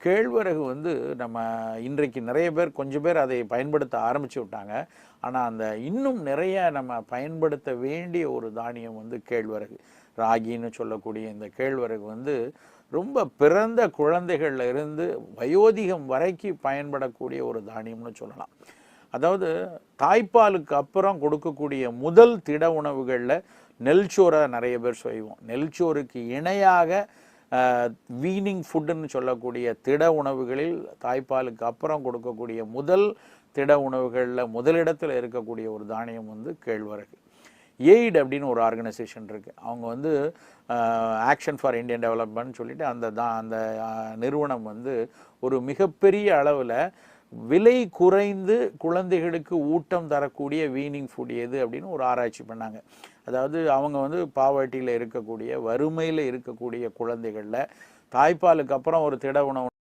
கேழ்வரகு வந்து நம்ம இன்றைக்கு நிறைய பேர் கொஞ்சம் பேர் அதை பயன்படுத்த ஆரம்பிச்சு விட்டாங்க. ஆனால் அந்த இன்னும் நிறைய நம்ம பயன்படுத்த வேண்டிய ஒரு தானியம் வந்து கேழ்வரகு. ராகின்னு சொல்லக்கூடிய இந்த கேழ்வரகு வந்து ரொம்ப பிறந்த குழந்தைகள்ல இருந்து வயோதிகம் வரைக்கும் பயன்படக்கூடிய ஒரு தானியம்னு சொல்லலாம். அதாவது தாய்ப்பாலுக்கு அப்புறம் கொடுக்கக்கூடிய முதல் திட உணவுகளில் நெல்சோரை நிறைய பேர் செய்வோம். நெல்சோறுக்கு இணையாக வீனிங் ஃபுட்டுன்னு சொல்லக்கூடிய திட உணவுகளில் தாய்ப்பாலுக்கு அப்புறம் கொடுக்கக்கூடிய முதல் திட உணவுகளில் முதலிடத்தில் இருக்கக்கூடிய ஒரு தானியம் வந்து கேழ்வரகு. எய்ட் அப்படின்னு ஒரு ஆர்கனைசேஷன் இருக்குது. அவங்க வந்து ஆக்ஷன் ஃபார் இந்தியன் டெவலப்மெண்ட் சொல்லிட்டு அந்த நிறுவனம் வந்து ஒரு மிகப்பெரிய அளவில் விலை குறைந்து குழந்தைகளுக்கு ஊட்டம் தரக்கூடிய வீனிங் ஃபுட் எது அப்படின்னு ஒரு ஆராய்ச்சி பண்ணாங்க. அதாவது அவங்க வந்து பாவர்ட்டியில் இருக்கக்கூடிய வறுமையில் இருக்கக்கூடிய குழந்தைகளில் தாய்ப்பாலுக்கு அப்புறம் ஒரு திட உணவு